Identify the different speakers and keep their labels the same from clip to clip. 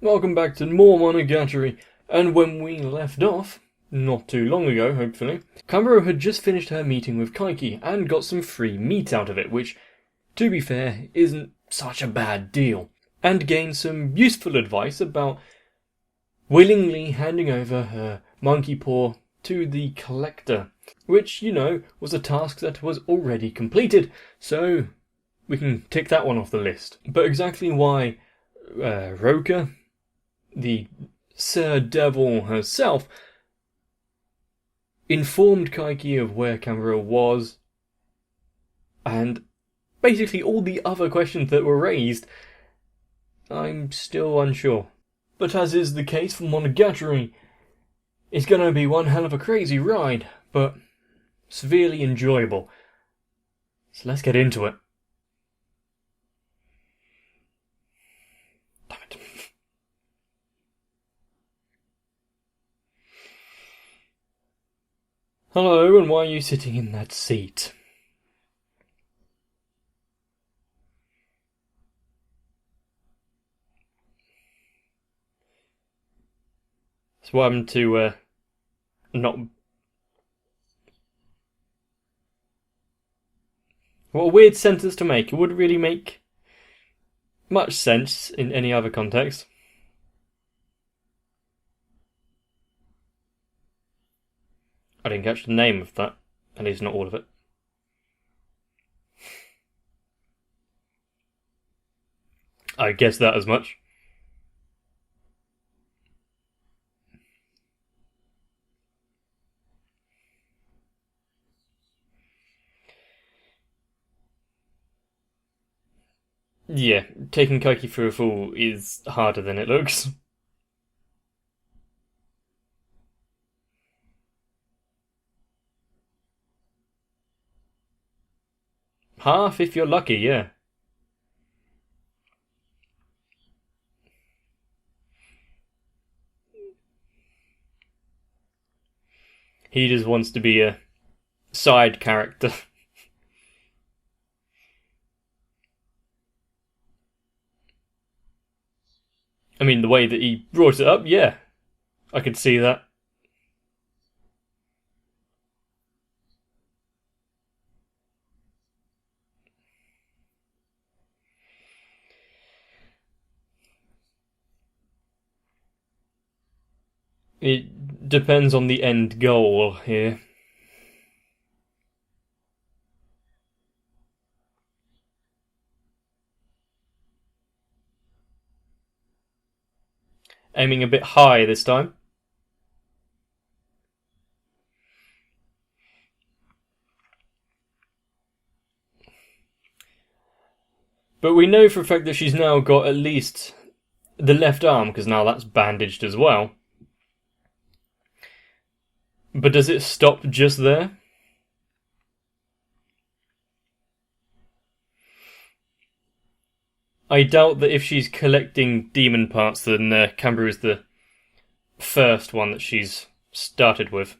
Speaker 1: Welcome back to more Monogatari, and when we left off, not too long ago hopefully, Kaoru had just finished her meeting with Kaiki and got some free meat out of it, which, to be fair, isn't such a bad deal, and gained some useful advice about willingly handing over her monkey paw to the collector, which, you know, was a task that was already completed, so we can tick that one off the list. But exactly why Roka, the Sir Devil herself, informed Kaiki of where Kaoru was, and basically all the other questions that were raised, I'm still unsure. But as is the case for Monogatari, it's gonna be one hell of a crazy ride, but severely enjoyable. So let's get into it. Damn it. Hello, and why are you sitting in that seat? So what happened to, not... What a weird sentence to make. It wouldn't really make much sense in any other context. I didn't catch the name of that. At least not all of it. I guess that as much. Yeah, taking Kaiki for a fool is harder than it looks. Half if you're lucky, yeah. He just wants to be a side character. I mean, the way that he brought it up, yeah. I could see that. It depends on the end goal here. Aiming a bit high this time. But we know for a fact that she's now got at least the left arm, because now that's bandaged as well. But does it stop just there? I doubt that if she's collecting demon parts, then Kaoru is the first one that she's started with.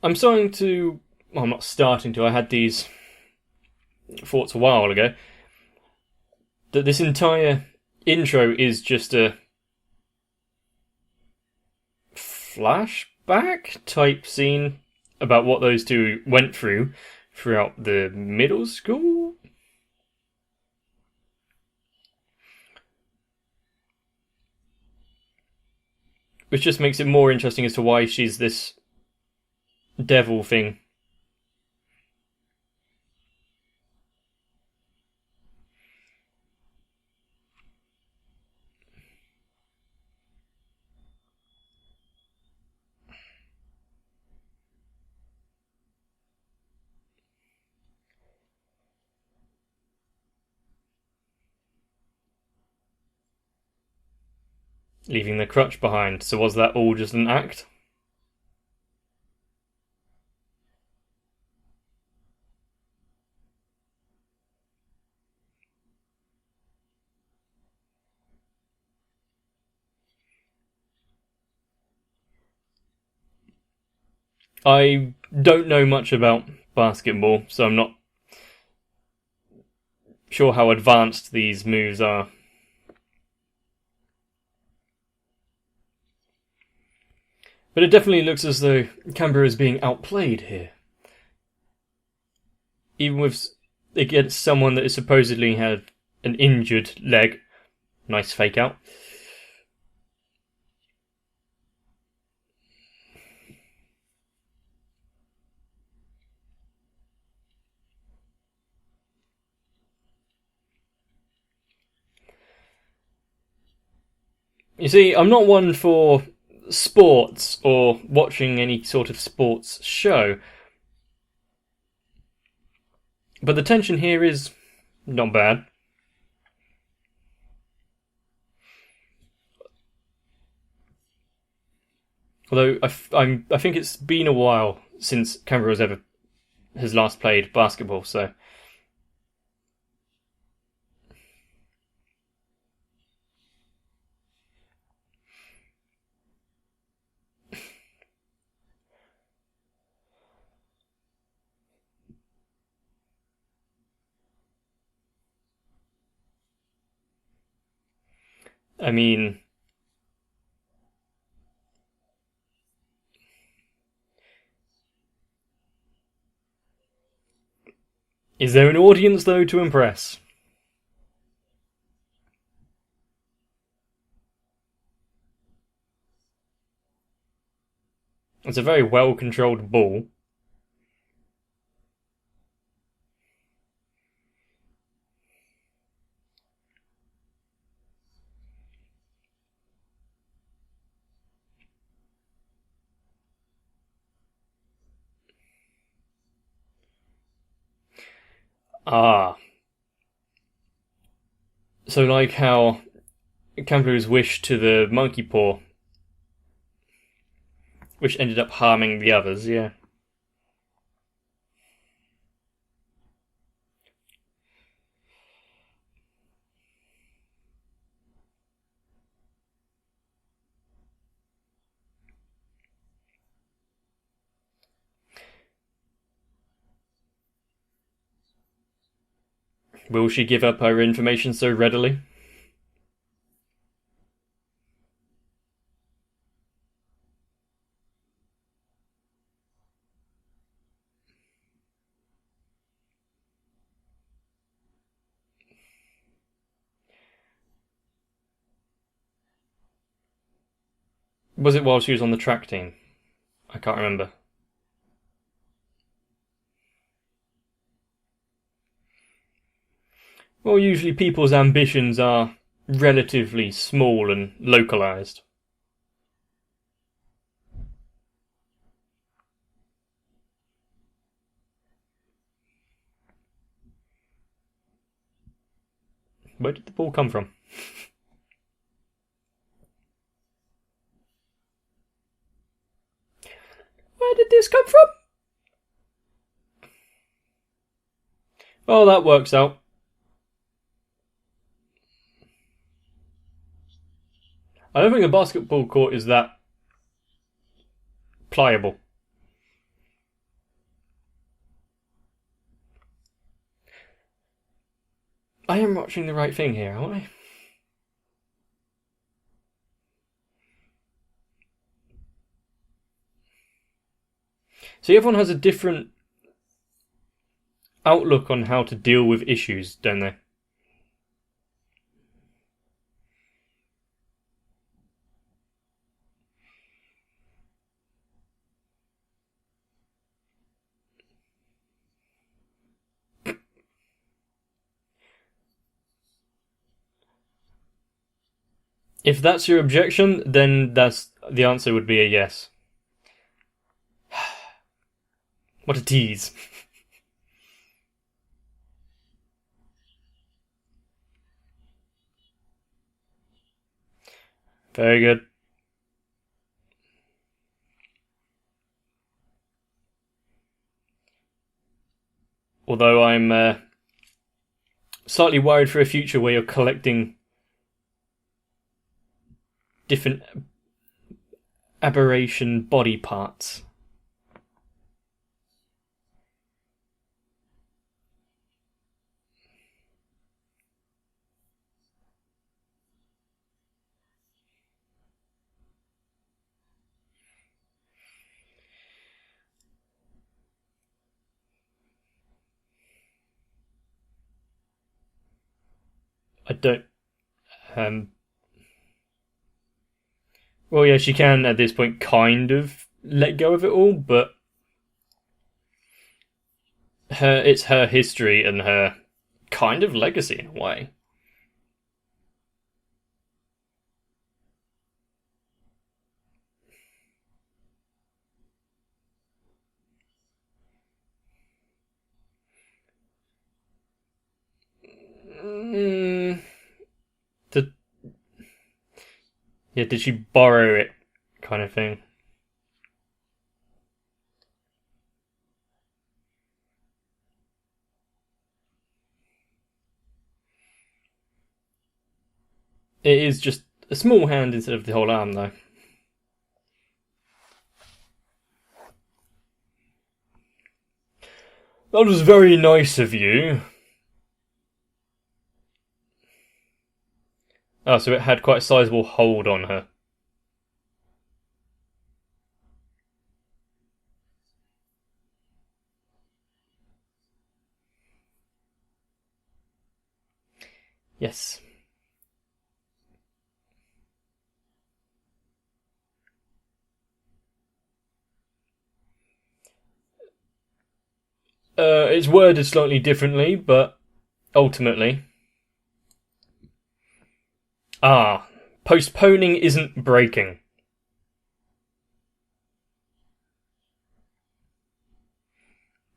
Speaker 1: I'm starting to... Well, I'm not starting to, I had these thoughts a while ago. That this entire intro is just a flashback type scene about what those two went through throughout the middle school? Which just makes it more interesting as to why she's this devil thing. Leaving the crutch behind. So was that all just an act? I don't know much about basketball, so I'm not sure how advanced these moves are. But it definitely looks as though Canberra is being outplayed here. Even with against someone that is supposedly had an injured leg. Nice fake out. You see, I'm not one for sports or watching any sort of sports show, but the tension here is not bad. Although I think it's been a while since Canberra has last played basketball, so I mean, is there an audience though to impress? It's a very well controlled ball. Ah. So like how Canberra's wish to the monkey paw, which ended up harming the others, yeah. Will she give up her information so readily? Was it while she was on the track team? I can't remember. Well, usually people's ambitions are relatively small and localized. Where did the ball come from? Where did this come from? Oh, that works out. I don't think a basketball court is that pliable. I am watching the right thing here, aren't I? See, everyone has a different outlook on how to deal with issues, don't they? If that's your objection, then the answer would be a yes. What a tease. Very good. Although I'm slightly worried for a future where you're collecting different aberration body parts. I don't. Um, well, yeah, she can at this point kind of let go of it all, but it's her history and her kind of legacy in a way. Mm, did, yeah, did she borrow it, kind of thing? It is just a small hand instead of the whole arm, though. That was very nice of you. Oh, so it had quite a sizable hold on her. Yes. It's worded slightly differently, but ultimately. Ah, postponing isn't breaking.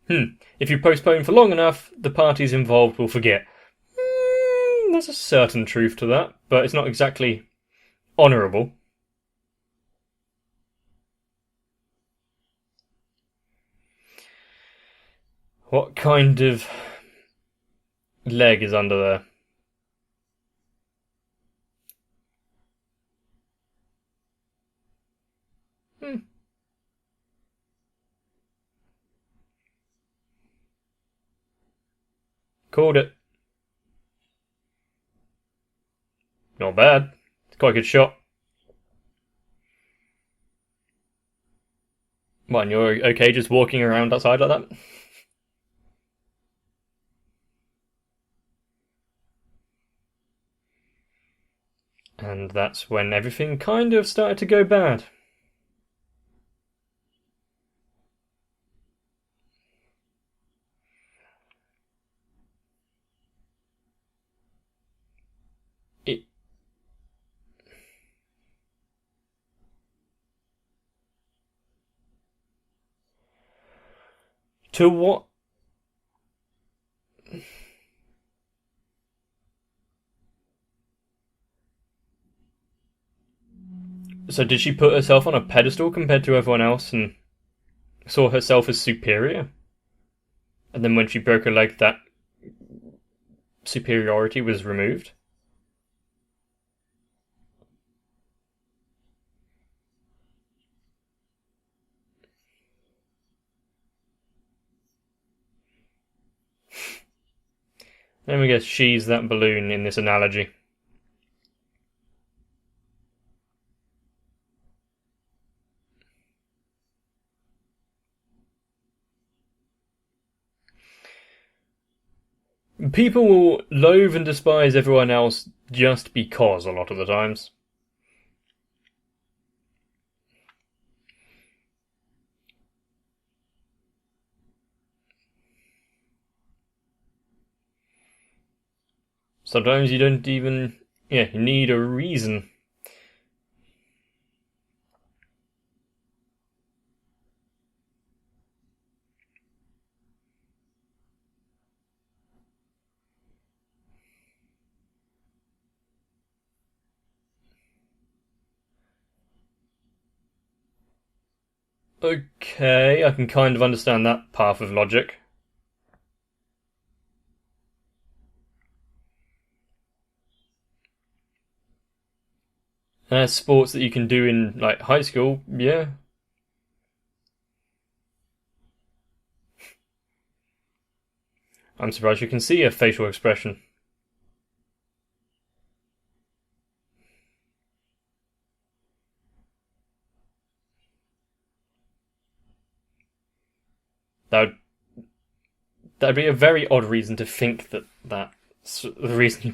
Speaker 1: If you postpone for long enough, the parties involved will forget. There's a certain truth to that, but it's not exactly honourable. What kind of leg is under there? Hmm, called it. Not bad. It's quite a good shot. What, and you're okay just walking around outside like that? And that's when everything kind of started to go bad. It, to what? So did she put herself on a pedestal compared to everyone else and saw herself as superior? And then when she broke her leg, that superiority was removed? Let me guess, she's that balloon in this analogy. People will loathe and despise everyone else just because, a lot of the times. Sometimes you don't even. Yeah, you need a reason. Okay, I can kind of understand that path of logic. Sports that you can do in like high school, yeah. I'm surprised you can see a facial expression. That would, that'd be a very odd reason to think that's the reason you.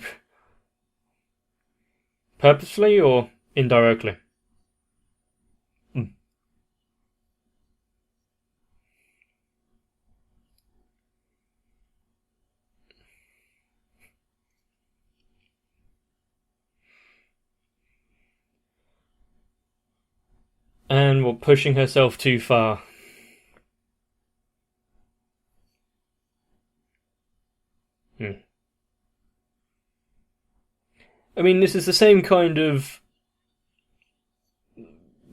Speaker 1: Purposefully or indirectly? Mm. And what, pushing herself too far? Hmm. I mean, this is the same kind of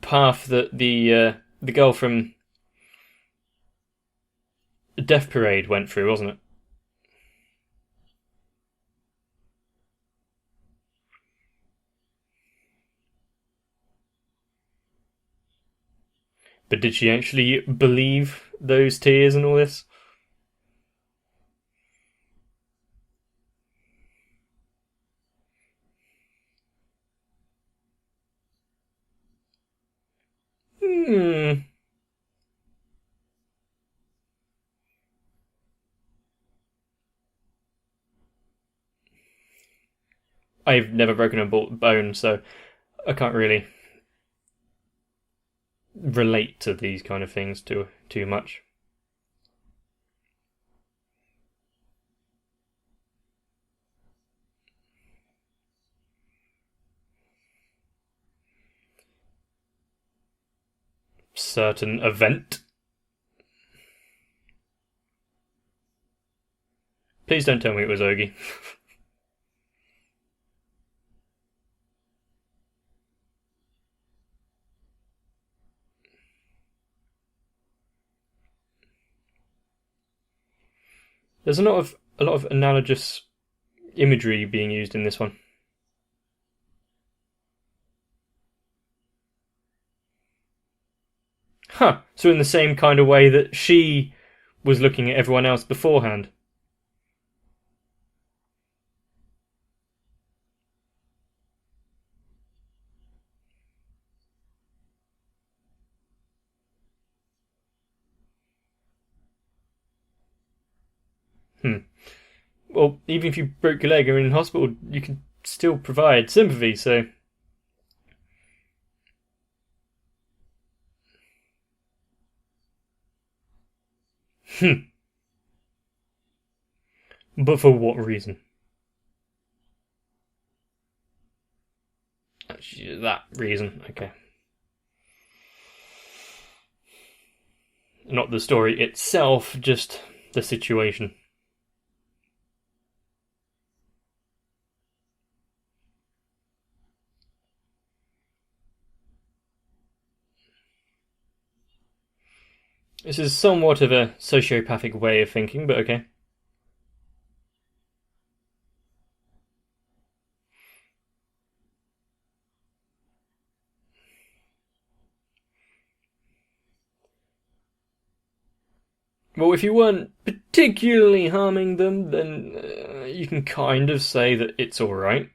Speaker 1: path that the girl from Death Parade went through, wasn't it? But did she actually believe those tears and all this? Hmm. I've never broken a bone, so I can't really relate to these kind of things too much. Certain event. Please don't tell me it was Ogi. There's a lot of analogous imagery being used in this one. Huh. So in the same kind of way that she was looking at everyone else beforehand. Hmm. Well, even if you broke your leg or in hospital, you can still provide sympathy, so. Hmm. But for what reason? Actually, that reason, okay. Not the story itself, just the situation. This is somewhat of a sociopathic way of thinking, but okay. Well, if you weren't particularly harming them, then you can kind of say that it's alright.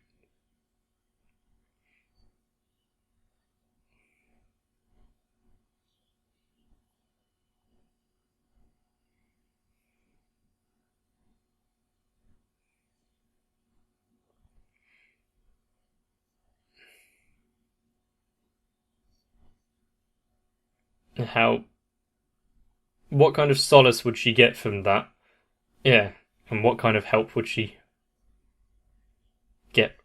Speaker 1: How. What kind of solace would she get from that? Yeah, and what kind of help would she get?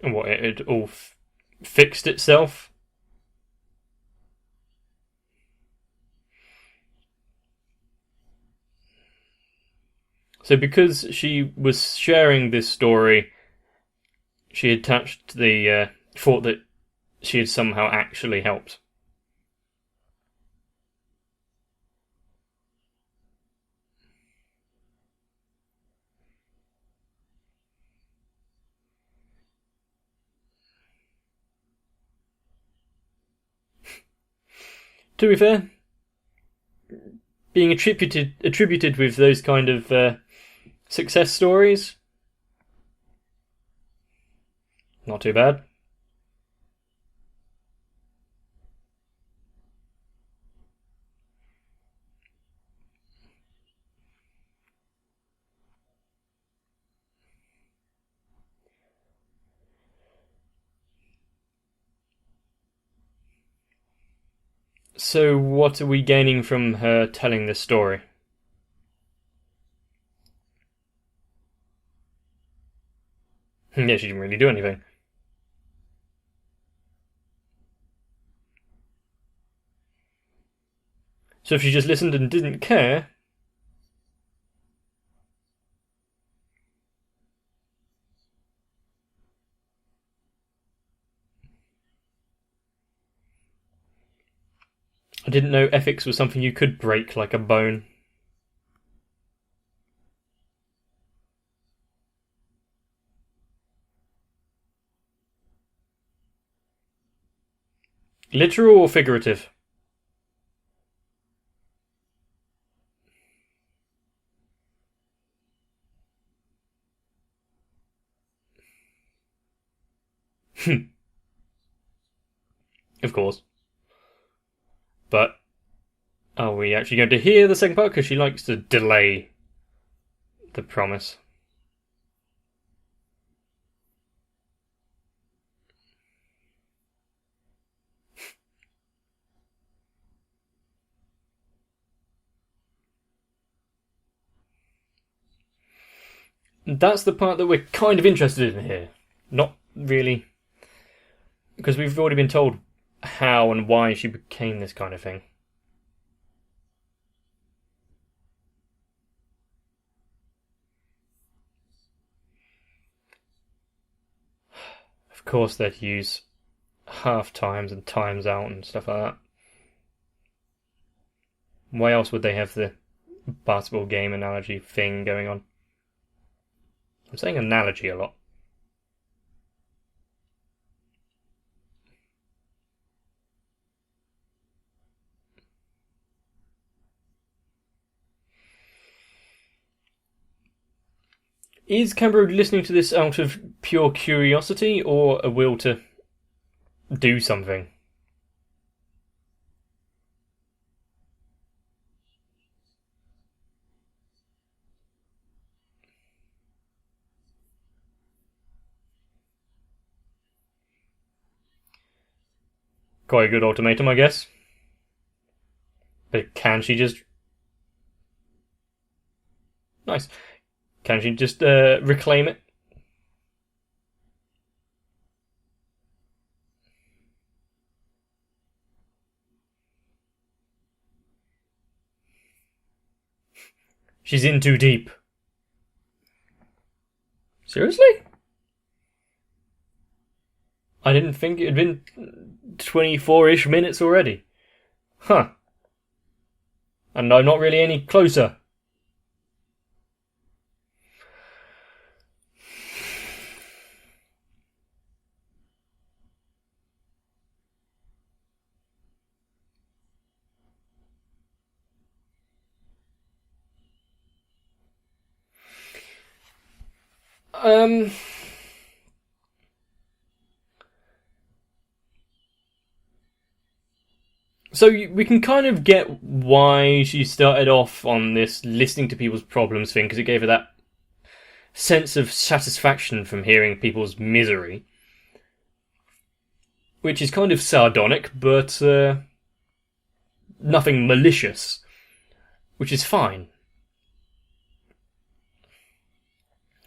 Speaker 1: And what, it had all fixed itself? So, because she was sharing this story, she attached the thought that she had somehow actually helped. To be fair, being attributed with those kind of success stories, not too bad. So what are we gaining from her telling this story? Yeah, she didn't really do anything. So if she just listened and didn't care... I didn't know ethics was something you could break like a bone. Literal or figurative? Of course. But are we actually going to hear the second part? Because she likes to delay the promise. That's the part that we're kind of interested in here. Not really. Because we've already been told how and why she became this kind of thing. Of course, they'd use half times and times out and stuff like that. Why else would they have the basketball game analogy thing going on? I'm saying analogy a lot. Is Cambro listening to this out of pure curiosity or a will to do something? Quite a good ultimatum, I guess. But can she just... Nice. Can she just reclaim it? She's in too deep. Seriously? I didn't think it had been 24-ish minutes already. Huh. And I'm not really any closer. So we can kind of get why she started off on this listening to people's problems thing, because it gave her that sense of satisfaction from hearing people's misery. Which is kind of sardonic, but nothing malicious. Which is fine.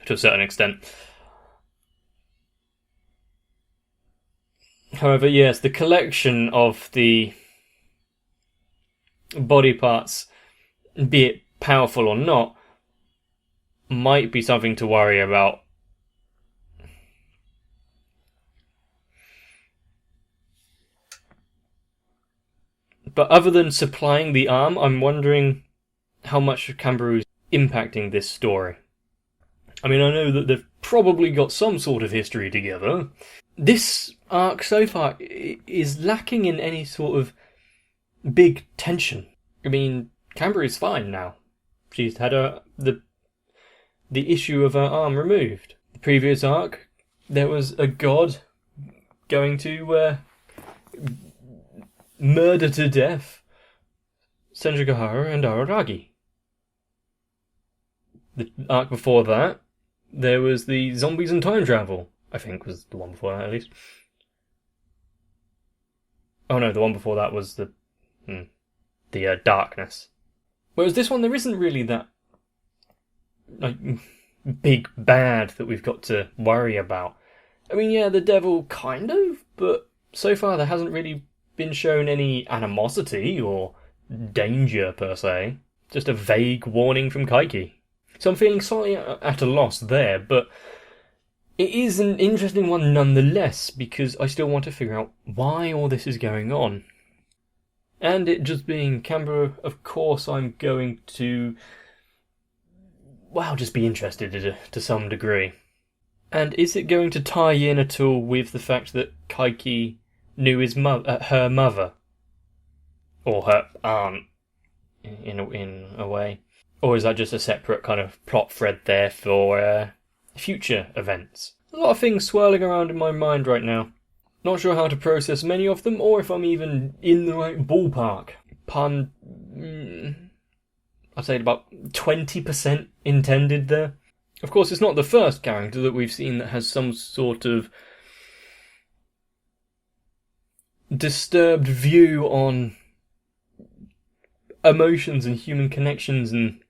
Speaker 1: To a certain extent. However, yes, the collection of the body parts, be it powerful or not, might be something to worry about. But other than supplying the arm, I'm wondering how much Cambaru's impacting this story. I mean, I know that they've probably got some sort of history together. This arc so far is lacking in any sort of big tension. I mean, Cambaru's fine now. She's had the issue of her arm removed. The previous arc, there was a god going to murder to death Senjugahara and Araragi. The arc before that, there was the zombies and time travel. I think was the one before that, at least. Oh no, the one before that was the the darkness. Whereas this one, there isn't really that like big bad that we've got to worry about. I mean, yeah, the devil kind of, but so far there hasn't really been shown any animosity or danger per se. Just a vague warning from Kaiki. So I'm feeling slightly at a loss there, but it is an interesting one nonetheless, because I still want to figure out why all this is going on. And it just being Canberra, of course I'm going to, well, just be interested to some degree. And is it going to tie in at all with the fact that Kaiki knew her mother? Or her aunt, in a way? Or is that just a separate kind of plot thread there for future events? A lot of things swirling around in my mind right now. Not sure how to process many of them, or if I'm even in the right ballpark. Pun, I'd say about 20% intended there. Of course, it's not the first character that we've seen that has some sort of disturbed view on emotions and human connections and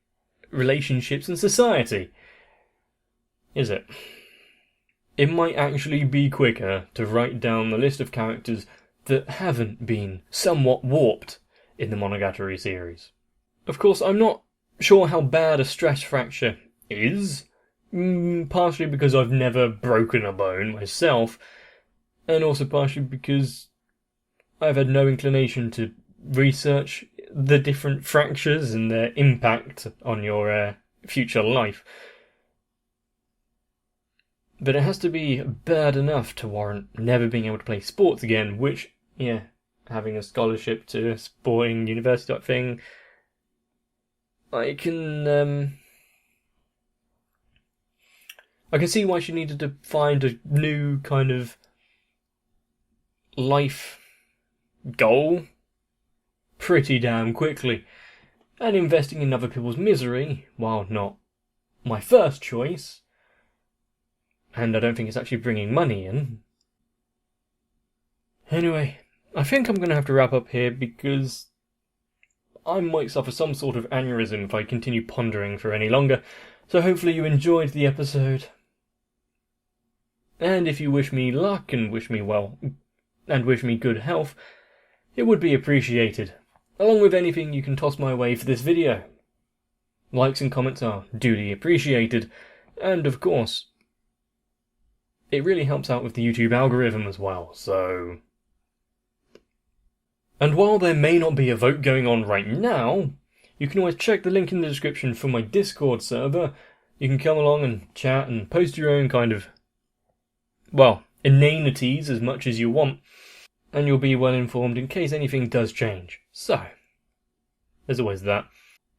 Speaker 1: relationships and society. Is it? It might actually be quicker to write down the list of characters that haven't been somewhat warped in the Monogatari series. Of course, I'm not sure how bad a stress fracture is, partially because I've never broken a bone myself, and also partially because I've had no inclination to research the different fractures and their impact on your future life. But it has to be bad enough to warrant never being able to play sports again, which, yeah, having a scholarship to a sporting university type thing, I can see why she needed to find a new kind of life goal pretty damn quickly. And investing in other people's misery, while not my first choice, and I don't think it's actually bringing money in. Anyway, I think I'm going to have to wrap up here because I might suffer some sort of aneurysm if I continue pondering for any longer, so hopefully you enjoyed the episode. And if you wish me luck and wish me well, and wish me good health, it would be appreciated, along with anything you can toss my way for this video. Likes and comments are duly appreciated, and of course, it really helps out with the YouTube algorithm as well, so... And while there may not be a vote going on right now, you can always check the link in the description for my Discord server. You can come along and chat and post your own kind of, well, inanities as much as you want, and you'll be well informed in case anything does change. So, there's always that.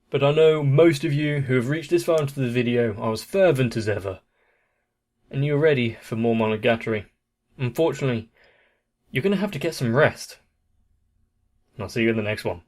Speaker 1: But I know most of you who have reached this far into the video are as fervent as ever, and you're ready for more Monogatari. Unfortunately, you're going to have to get some rest. And I'll see you in the next one.